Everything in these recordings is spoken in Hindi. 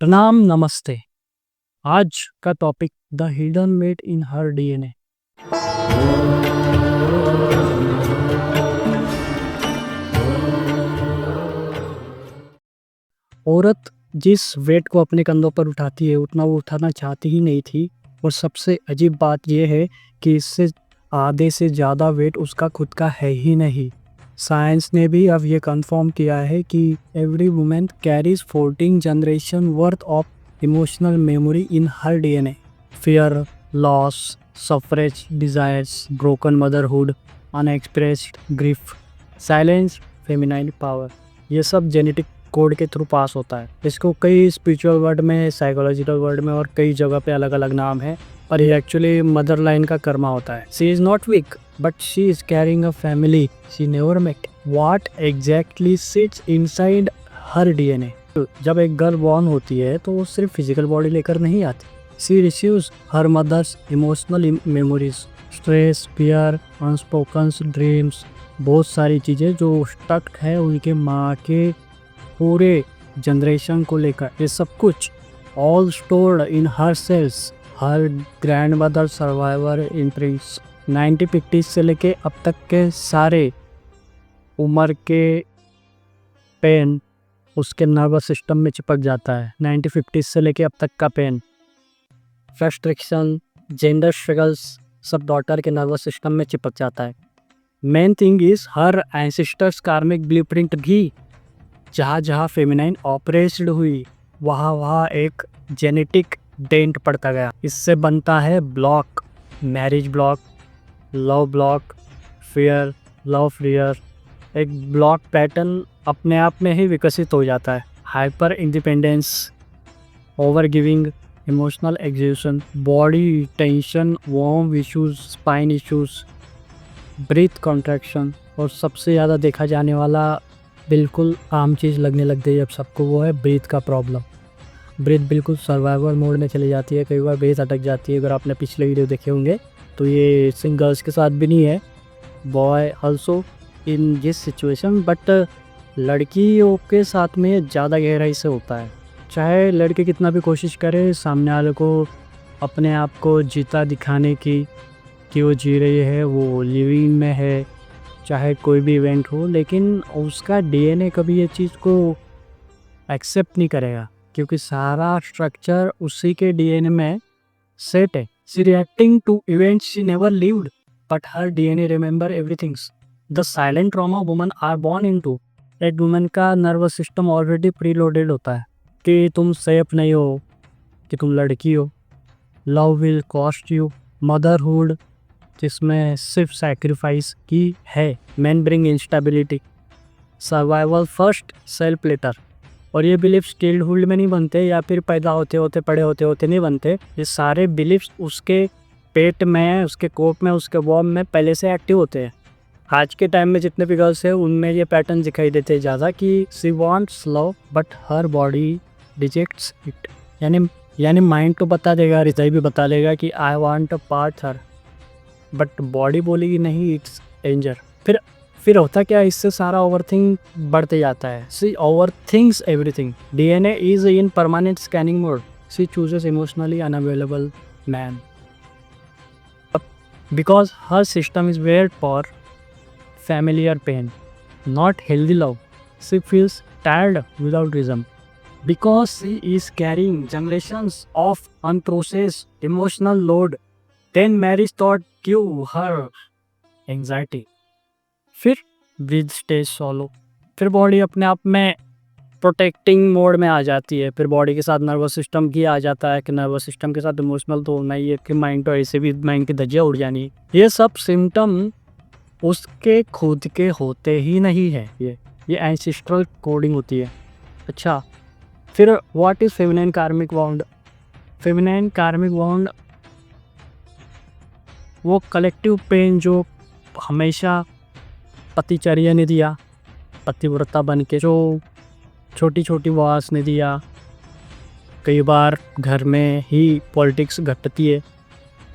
प्रणाम, नमस्ते। आज का topic the hidden mate in her DNA. औरत जिस वेट को अपने कंधों पर उठाती है उतना वो उठाना चाहती ही नहीं थी। और सबसे अजीब बात यह है कि इससे आधे से ज़्यादा वेट उसका खुद का है ही नहीं। साइंस ने भी अब ये कंफर्म किया है कि every women carries 14 generation worth of emotional memory in her DNA. Fear, loss, suffrage, desires, broken motherhood, unexpressed grief, silence, feminine power, ये सब जेनेटिक कोड के थ्रू पास होता है। इसको कई स्पिरिचुअल वर्ड में, साइकोलॉजिकल वर्ड में और कई जगह पे अलग अलग नाम है, पर ये एक्चुअली मदर लाइन का कर्मा होता है। She is not weak but she is carrying a family she never met. What exactly sits inside her DNA. जब एक गर्ल बॉर्न होती है तो वो सिर्फ फिजिकल बॉडी लेकर नहीं आती। She receives her mother's emotional memories, stress, fear, unspoken dreams, बहुत सारी चीज़ें जो स्टक है उनके माँ के पूरे जनरेशन को लेकर। ये सब कुछ all stored in her cells. Her grandmother survivor imprints 1950 से लेके अब तक के सारे उम्र के पेन उसके नर्वस सिस्टम में चिपक जाता है। 1950 से लेके अब तक का पेन, फ्रस्ट्रेशन, जेंडर स्ट्रगल्स सब डॉटर के नर्वस सिस्टम में चिपक जाता है। Main thing is her ancestors कार्मिक ब्लूप्रिंट भी जहाँ जहाँ फेमिनाइन ऑपरेस्ड हुई वहाँ एक जेनेटिक डेंट पड़ता गया। इससे बनता है block, marriage block, love block, fear, love fear. एक ब्लॉक पैटर्न अपने आप में ही विकसित हो जाता है। Hyper independence, over giving, emotional exhaustion, body tension, वॉर्म issues, spine issues, breath contraction, और सबसे ज़्यादा देखा जाने वाला बिल्कुल आम चीज़ लगने लग गई अब सबको, वो है ब्रीथ का प्रॉब्लम। ब्रीथ बिल्कुल सर्वाइवल मोड में चली जाती है, कई बार ब्रीथ अटक जाती है। अगर आपने पिछले वीडियो देखे होंगे तो ये सिंगर्स के साथ भी नहीं है, boy also in this situation, but लड़कियों के साथ में ज़्यादा गहराई से होता है। चाहे लड़की कितना भी कोशिश करे सामने वाले को अपने आप को जीता दिखाने की कि वो जी रही है, वो लिविंग में है, चाहे कोई भी इवेंट हो, लेकिन उसका डीएनए कभी ये चीज़ को एक्सेप्ट नहीं करेगा क्योंकि सारा स्ट्रक्चर उसी के डीएनए में सेट है। She reacting to events she never lived but her DNA remember everything. The silent trauma woman are born into. एक वुमन का nervous system already pre loaded होता है कि तुम सेफ नहीं हो, कि तुम लड़की हो, love will cost you, motherhood जिसमें सिर्फ सैक्रिफाइस की है, man bring instability, survival first, self later. और ये बिलीफ्स चाइल्डहुड में नहीं बनते या फिर पैदा होते होते बड़े होते होते नहीं बनते। ये सारे बिलीफ्स उसके पेट में, उसके कोप में, उसके वॉर्म में पहले से एक्टिव होते हैं। आज के टाइम में जितने भी गर्ल्स हैं उनमें ये पैटर्न दिखाई देते हैं ज़्यादा कि सी wants love but her body rejects it. यानी माइंड तो बता देगा, हृदय भी बता देगा कि I want a part her, but body बोलेगी नहीं, इट्स डेंजर। फिर होता क्या, इससे सारा ओवरथिंक बढ़ते जाता है। She overthinks everything. DNA is in permanent scanning mode. She chooses emotionally unavailable man because her system is wired for familiar pain, not healthy love. She feels tired without reason because she is carrying generations of unprocessed emotional load. Then marriage thought give her anxiety. फिर ब्रीथ स्टेज सॉलो। फिर बॉडी अपने आप में प्रोटेक्टिंग मोड में आ जाती है। फिर बॉडी के साथ नर्वस सिस्टम भी आ जाता है कि नर्वस सिस्टम के साथ इमोशनल तो होना ही है, कि माइंड तो ऐसे भी माइंड की धज्जियाँ उड़ जानी। ये सब सिम्टम उसके खुद के होते ही नहीं है, ये एंसेस्ट्रल कोडिंग होती है। अच्छा, फिर व्हाट इज़ फेमिनाइन कार्मिक वाउंड। फेमिनाइन कार्मिक वाउंड वो कलेक्टिव पेन जो हमेशा पतिचर्या ने दिया, पतिव्रता बन के जो छोटी छोटी वास ने दिया। कई बार घर में ही पॉलिटिक्स घटती है,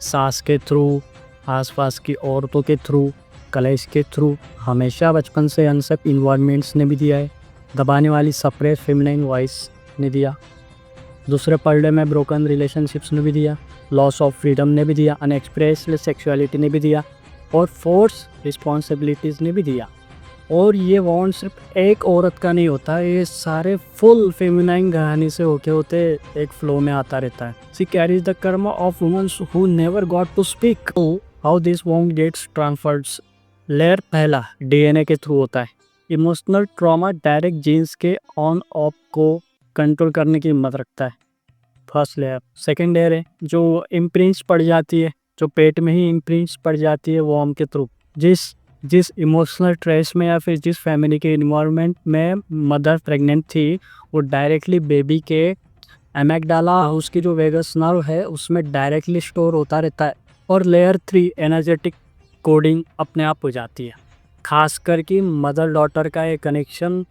सास के थ्रू, आसपास की औरतों के थ्रू, कलेश के थ्रू, हमेशा बचपन से अनसक इन्वायरमेंट्स ने भी दिया है। दबाने वाली सप्रेस फेमिनाइन वॉइस ने दिया। दूसरे पलड़े में ब्रोकन रिलेशनशिप्स ने भी दिया, लॉस ऑफ फ्रीडम ने भी दिया, अनएक्सप्रेस्ड सेक्सुअलिटी ने भी दिया और फोर्स रिस्पॉन्सिबिलिटीज़ ने भी दिया। और ये वॉन्ड सिर्फ एक औरत का नहीं होता, ये सारे फुल फेमिनाइन कहानी से होके होते एक फ्लो में आता रहता है। She carries the karma of womens who never got to speak. How this wound gets transferred. Layer पहला डीएनए के थ्रू होता है। इमोशनल ट्रॉमा डायरेक्ट जीन्स के ऑन ऑफ को कंट्रोल करने की हिम्मत रखता है, फर्स्ट लेयर। सेकेंड लेयर है जो इम्प्रिंट्स पड़ जाती है, जो पेट में ही इम्प्रिंट्स पड़ जाती है वॉर्म के थ्रू। जिस इमोशनल ट्रेस में या फिर जिस फैमिली के इन्वायरमेंट में मदर प्रेग्नेंट थी, वो डायरेक्टली बेबी के एमेगडाला, उसकी जो वेगस नर्व है उसमें डायरेक्टली स्टोर होता रहता है। और लेयर 3 एनर्जेटिक कोडिंग अपने आप हो जाती है। खास करके मदर डॉटर का ये कनेक्शन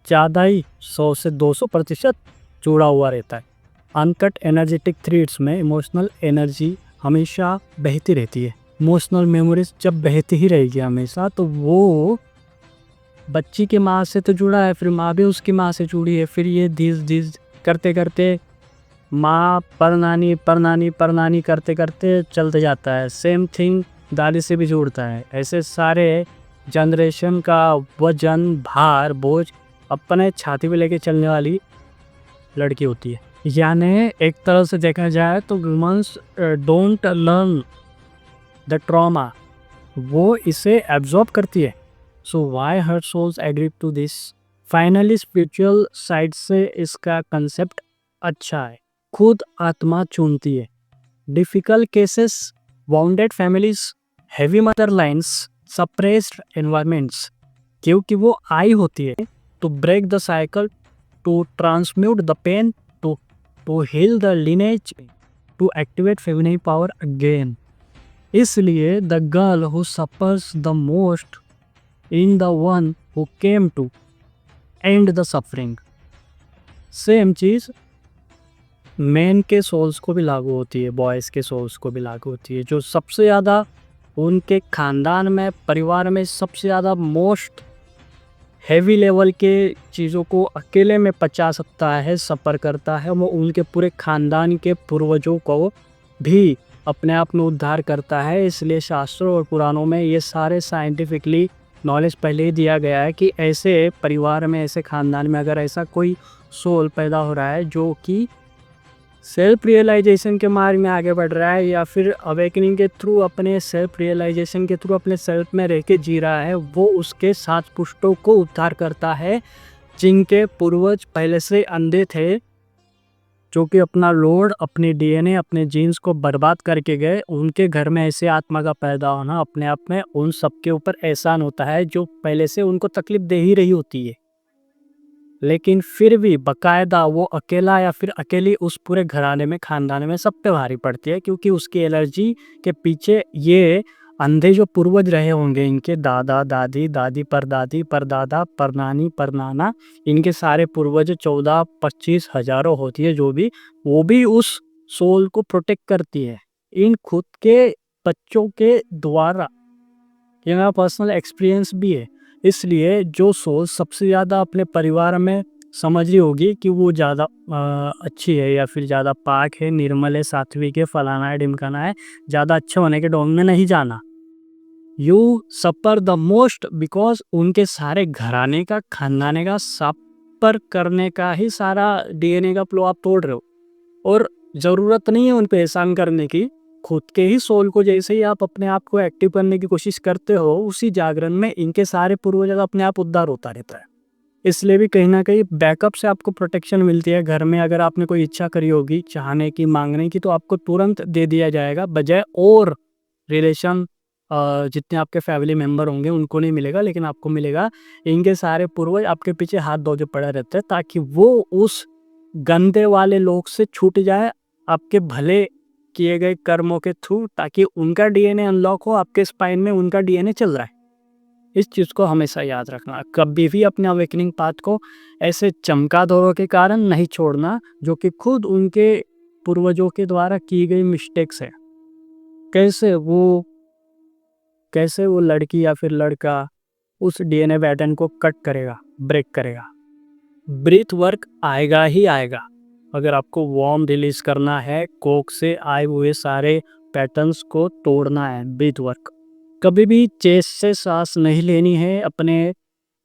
ज़्यादा ही 100 से 200% जुड़ा हुआ रहता है। अनकट एनर्जेटिक थ्रेड्स में इमोशनल एनर्जी हमेशा बहती रहती है। इमोशनल मेमोरीज जब बहती ही रहेगी हमेशा, तो वो बच्ची के माँ से तो जुड़ा है, फिर माँ भी उसकी माँ से जुड़ी है, फिर ये धीरे करते करते माँ परनानी परनानी परनानी करते करते चलते जाता है। सेम थिंग दादी से भी जुड़ता है। ऐसे सारे जनरेशन का वजन, भार, बोझ अपने छाती पे लेके चलने वाली लड़की होती है। यानी एक तरह से देखा जाए तो womens don't learn the trauma, वो इसे एब्जॉर्ब करती है। So why her souls agree to this. Finally spiritual side से इसका कंसेप्ट अच्छा है। खुद आत्मा चुनती है। Difficult cases, wounded families, heavy mother lines, suppressed environments, क्योंकि वो आई होती है to break the cycle, to transmute the pain, to heal the lineage, to activate feminine power again. इसलिए the girl who suffers the most in the one who came to end the suffering. Same चीज़ मैन के सोल्स को भी लागू होती है, बॉयज़ के सोल्स को भी लागू होती है। जो सबसे ज़्यादा उनके ख़ानदान में, परिवार में सबसे ज़्यादा मोस्ट हैवी लेवल के चीज़ों को अकेले में पचा सकता है, सफ़र करता है, वो उनके पूरे ख़ानदान के पूर्वजों को भी अपने आप में उद्धार करता है। इसलिए शास्त्रों और पुराणों में ये सारे साइंटिफिकली नॉलेज पहले ही दिया गया है कि ऐसे परिवार में, ऐसे ख़ानदान में अगर ऐसा कोई सोल पैदा हो रहा है जो कि सेल्फ रियलाइजेशन के मार्ग में आगे बढ़ रहा है, या फिर अवेकनिंग के थ्रू अपने सेल्फ रियलाइजेशन के थ्रू अपने सेल्फ में रह के जी रहा है, वो उसके साथ पुष्टों को उद्धार करता है जिनके पूर्वज पहले से अंधे थे, जो कि अपना लोड, अपने डीएनए, अपने जीन्स को बर्बाद करके गए। उनके घर में ऐसे आत्मा का पैदा होना अपने आप में उन सबके ऊपर एहसान होता है जो पहले से उनको तकलीफ दे ही रही होती है, लेकिन फिर भी बकायदा वो अकेला या फिर अकेली उस पूरे घराने में, खानदान में सब पे भारी पड़ती है, क्योंकि उसकी एलर्जी के पीछे ये अंधे जो पूर्वज रहे होंगे, इनके दादा दादी, दादी परदादी, परदादा, परनानी परनाना, इनके सारे पूर्वज 14-25 हजारों होती है जो भी, वो भी उस सोल को प्रोटेक्ट करती है इन खुद के बच्चों के द्वारा। ये मेरा पर्सनल एक्सपीरियंस भी है। इसलिए जो सोल सबसे ज़्यादा अपने परिवार में समझ रही होगी कि वो ज़्यादा अच्छी है या फिर ज़्यादा पाक है, निर्मल है, सात्विक है, फलाना है, ढिमकाना है, ज़्यादा अच्छे होने के डोंग में नहीं जाना। You suffer the most because उनके सारे घराने का, खानदाने का सफ़र करने का ही सारा डीएनए का फ्लो आप तोड़ रहे हो, और ज़रूरत नहीं है उन पे एहसान करने की। खुद के ही सोल को जैसे ही आप अपने आप को एक्टिव करने की कोशिश करते हो, उसी जागरण में इनके सारे पूर्वज का अपने आप उद्धार होता रहता है। इसलिए भी कहीं ना कहीं बैकअप से आपको प्रोटेक्शन मिलती है। घर में अगर आपने कोई इच्छा करी होगी चाहने की, मांगने की, तो आपको तुरंत दे दिया जाएगा, बजाय और रिलेशन जितने आपके फैमिली मेम्बर होंगे उनको नहीं मिलेगा, लेकिन आपको मिलेगा। इनके सारे पूर्वज आपके पीछे हाथ धोके पड़े रहते हैं ताकि वो उस गंदे वाले लोग से छूट जाए आपके भले किए गए कर्मों के थ्रू, ताकि उनका डीएनए अनलॉक हो, आपके स्पाइन में उनका डीएनए चल रहा है। इस चीज़ को हमेशा याद रखना। कभी भी अपने अवेकनिंग पाथ को ऐसे चमगादड़ों के कारण नहीं छोड़ना, जो कि खुद उनके पूर्वजों के द्वारा की गई मिस्टेक्स है। कैसे वो लड़की या फिर लड़का उस डीएनए पैटर्न को कट करेगा, ब्रेक करेगा। ब्रीथ वर्क आएगा ही आएगा। अगर आपको वार्म रिलीज करना है, कोक से आए हुए सारे पैटर्न्स को तोड़ना है, ब्रीथ वर्क। कभी भी चेस्ट से सांस नहीं लेनी है, अपने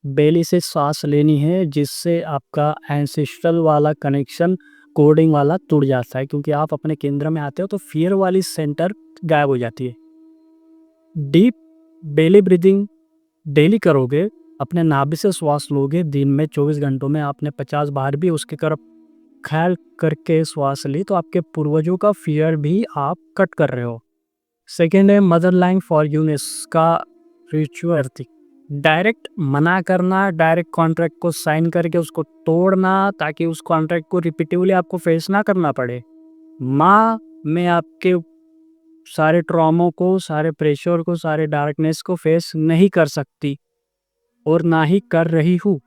बेली से सांस लेनी है, जिससे आपका एंसेस्ट्रल वाला कनेक्शन, कोडिंग वाला टूट जाता है। क्योंकि आप अपने केंद्र में आते हो तो फियर वाली सेंटर गायब हो जाती है। डीप बेली ब्रीदिंग डेली करोगे, अपने नाभि से श्वास लोगे, दिन में 24 घंटों में आपने 50 बार भी उसकी तरफ ख्याल करके श्वास ली, तो आपके पूर्वजों का फियर भी आप कट कर रहे हो। सेकेंड है मदर लाइन फॉरगिवनेस का रिचुअल। डायरेक्ट मना करना, डायरेक्ट कॉन्ट्रैक्ट को साइन करके उसको तोड़ना, ताकि उस कॉन्ट्रैक्ट को रिपीटिवली आपको फेस ना करना पड़े। माँ मैं आपके सारे ट्रॉमों को, सारे प्रेशर को, सारे डार्कनेस को फेस नहीं कर सकती, और ना ही कर रही हूँ,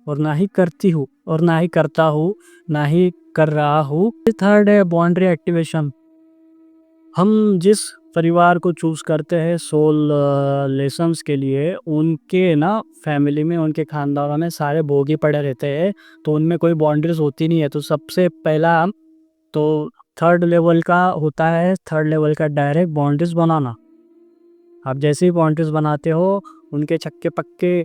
और ना ही करती हूँ, और ना ही करता हूँ, ना ही कर रहा हूँ। थर्ड है बाउंड्री एक्टिवेशन। हम जिस परिवार को चूज करते हैं सोल लेसन्स के लिए, उनके ना फैमिली में, उनके खानदानों में सारे भोगी पड़े रहते हैं, तो उनमें कोई बाउंड्रीज होती नहीं है। तो सबसे पहला तो थर्ड लेवल का होता है, थर्ड लेवल का डायरेक्ट बाउंड्रीज बनाना। आप जैसे ही बाउंड्रीज बनाते हो, उनके छक्के पक्के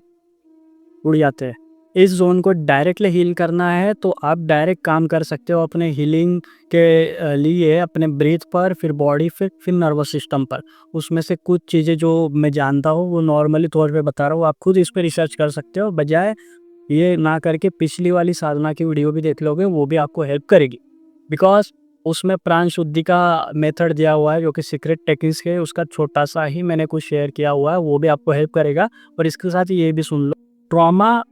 उड़ जाते हैं। इस जोन को डायरेक्टली हील करना है तो आप डायरेक्ट काम कर सकते हो अपने हीलिंग के लिए, अपने ब्रीथ पर, फिर बॉडी, फिर नर्वस सिस्टम पर। उसमें से कुछ चीज़ें जो मैं जानता हूँ वो नॉर्मली तौर पे बता रहा हूँ, आप खुद इस पर रिसर्च कर सकते हो। बजाय ये ना करके पिछली वाली साधना की वीडियो भी देख लोगे, वो भी आपको हेल्प करेगी। बिकॉज उसमें प्राण शुद्धि का मेथड दिया हुआ है, जो कि सीक्रेट टेक्निक्स है, उसका छोटा सा ही मैंने कुछ शेयर किया हुआ है, वो भी आपको हेल्प करेगा। और इसके साथ ये भी सुन लो, ट्रॉमा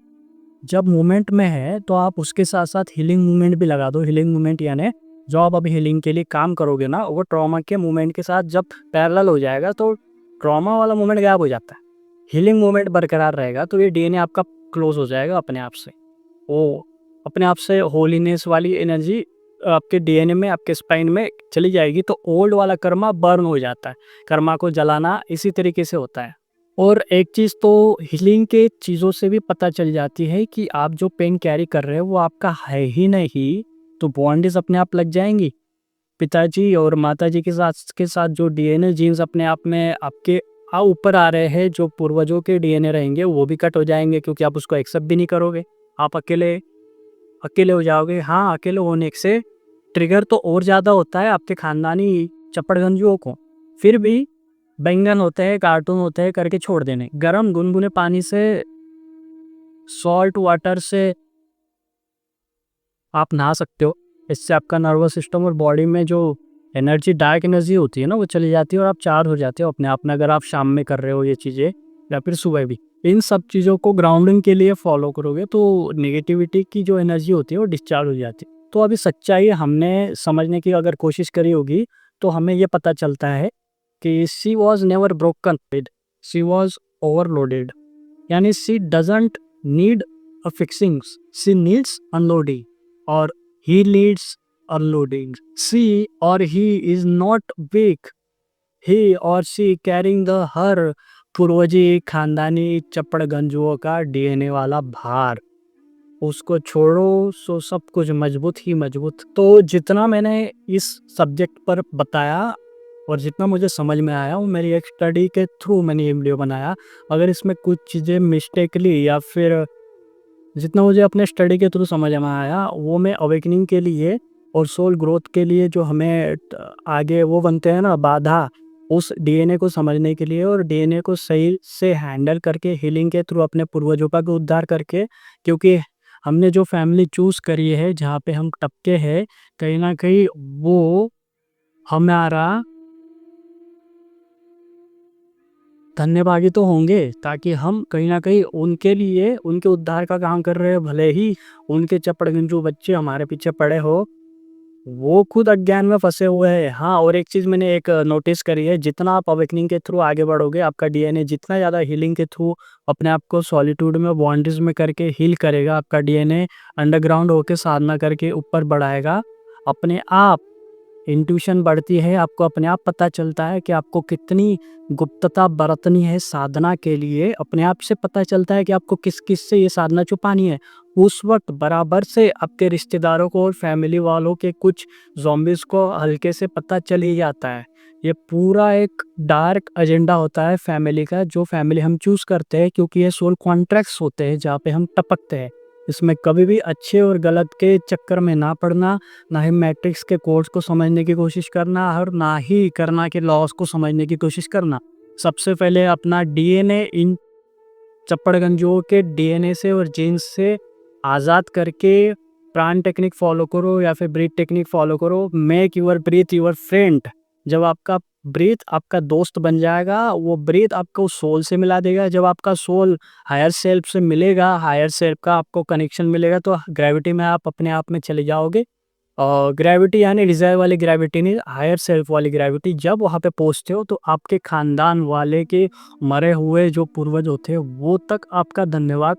जब मूवमेंट में है तो आप उसके साथ साथ हीलिंग मूवमेंट भी लगा दो। हीलिंग मूवमेंट यानी जो आप अभी हीलिंग के लिए काम करोगे ना, वो ट्रॉमा के मूवमेंट के साथ जब पैरेलल हो जाएगा तो ट्रॉमा वाला मूवमेंट गायब हो जाता है, हीलिंग मूवमेंट बरकरार रहेगा। तो ये डीएनए आपका क्लोज हो जाएगा अपने आप से, वो अपने आप से होलीनेस वाली एनर्जी आपके डीएनए में, आपके स्पाइन में चली जाएगी। तो ओल्ड वाला कर्मा बर्न हो जाता है। कर्मा को जलाना इसी तरीके से होता है। और एक चीज़ तो हीलिंग के चीज़ों से भी पता चल जाती है कि आप जो पेन कैरी कर रहे हो वो आपका है ही नहीं, तो बॉन्डेज अपने आप लग जाएंगी। पिताजी और माताजी के साथ जो डीएनए जीन्स अपने आप में आपके ऊपर आ रहे हैं, जो पूर्वजों के डीएनए रहेंगे, वो भी कट हो जाएंगे, क्योंकि आप उसको एक्सेप्ट भी नहीं करोगे। आप अकेले अकेले हो जाओगे। हाँ, अकेले होने से ट्रिगर तो और ज़्यादा होता है आपके खानदानी चपड़गंजुओं को। फिर भी बैंगन होते हैं, कार्टून होते हैं करके छोड़ देने। गरम गुनगुने पानी से, सॉल्ट वाटर से आप नहा सकते हो। इससे आपका नर्वस सिस्टम और बॉडी में जो एनर्जी, डार्क एनर्जी होती है ना, वो चली जाती है और आप चार्ज हो जाते हो अपने आप में। अगर आप शाम में कर रहे हो ये चीज़ें, या फिर सुबह भी, इन सब चीज़ों को ग्राउंडिंग के लिए फॉलो करोगे तो नेगेटिविटी की जो एनर्जी होती है वो डिस्चार्ज हो जाती है। तो अभी सच्चाई हमने समझने की अगर कोशिश करी होगी तो हमें ये पता चलता है कि she was never broken, she was overloaded. यानी she doesn't need a fixings, she needs unloading, और he needs unloading. She or he is not weak. He or she carrying the her पूर्वजी खानदानी चपड़गंजुओं का डीएनए वाला भार। उसको छोड़ो सो सब कुछ मजबूत ही मजबूत। तो जितना मैंने इस सब्जेक्ट पर बताया और जितना मुझे समझ में आया, वो मेरी एक स्टडी के थ्रू मैंने ये वीडियो बनाया। अगर इसमें कुछ चीज़ें मिस्टेकली या फिर जितना मुझे अपने स्टडी के थ्रू समझ में आया, वो मैं अवेकनिंग के लिए और सोल ग्रोथ के लिए जो हमें आगे वो बनते हैं ना बाधा, उस डीएनए को समझने के लिए और डीएनए को सही से हैंडल करके हीलिंग के थ्रू अपने पूर्वजों का भी उद्धार करके, क्योंकि हमने जो फैमिली चूज़ करी है, जहाँ पे हम टपके हैं, कहीं ना कहीं वो हमारा धन्यवादी तो होंगे, ताकि हम कहीं ना कहीं उनके लिए, उनके उद्धार का काम कर रहे हैं। भले ही उनके चपड़गंजू बच्चे हमारे पीछे पड़े हो, वो खुद अज्ञान में फंसे हुए हैं। हाँ, और एक चीज़ मैंने एक नोटिस करी है, जितना आप अवेकनिंग के थ्रू आगे बढ़ोगे, आपका डीएनए जितना ज़्यादा हीलिंग के थ्रू अपने आप को सॉलिट्यूड में, बाउंड्रीज में करके हील करेगा, आपका डीएनए अंडरग्राउंड होकर साधना करके ऊपर बढ़ाएगा, अपने आप इंट्यूशन बढ़ती है। आपको अपने आप पता चलता है कि आपको कितनी गुप्तता बरतनी है साधना के लिए। अपने आप से पता चलता है कि आपको किस किस से ये साधना छुपानी है। उस वक्त बराबर से आपके रिश्तेदारों को और फैमिली वालों के कुछ ज़ॉम्बीज़ को हल्के से पता चल ही जाता है। ये पूरा एक डार्क एजेंडा होता है फैमिली का, जो फैमिली हम चूज़ करते हैं, क्योंकि ये सोल कॉन्ट्रैक्ट्स होते हैं जहाँ पे हम टपकते हैं। इसमें कभी भी अच्छे और गलत के चक्कर में ना पड़ना, ना ही मैट्रिक्स के कोड्स को समझने की कोशिश करना और ना ही कर्मा के लॉस को समझने की कोशिश करना। सबसे पहले अपना डीएनए इन चप्पड़गंजों के डीएनए से और जीन्स से आज़ाद करके प्राण टेक्निक फॉलो करो या फिर ब्रीथ टेक्निक फॉलो करो। Make your breathe your friend. जब आपका ब्रीथ आपका दोस्त बन जाएगा, वो ब्रीथ आपको सोल से मिला देगा। जब आपका सोल हायर सेल्फ से मिलेगा, हायर सेल्फ का आपको कनेक्शन मिलेगा, तो ग्रेविटी में आप अपने आप में चले जाओगे। और ग्रेविटी यानी डिज़ायर वाली ग्रेविटी नहीं, हायर सेल्फ वाली ग्रेविटी। जब वहाँ पे पहुँचते हो तो आपके ख़ानदान वाले के मरे हुए जो पूर्वज होते हैं वो तक आपका धन्यवाद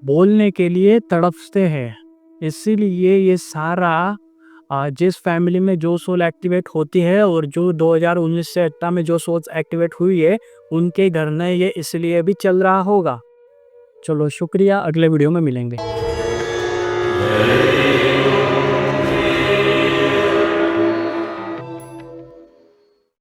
बोलने के लिए तड़पते हैं। इसीलिए ये सारा जिस फैमिली में जो सोल एक्टिवेट होती है और जो 2019 से 18 में जो सोल्स एक्टिवेट हुई है, उनके घर में ये इसलिए भी चल रहा होगा। चलो शुक्रिया, अगले वीडियो में मिलेंगे।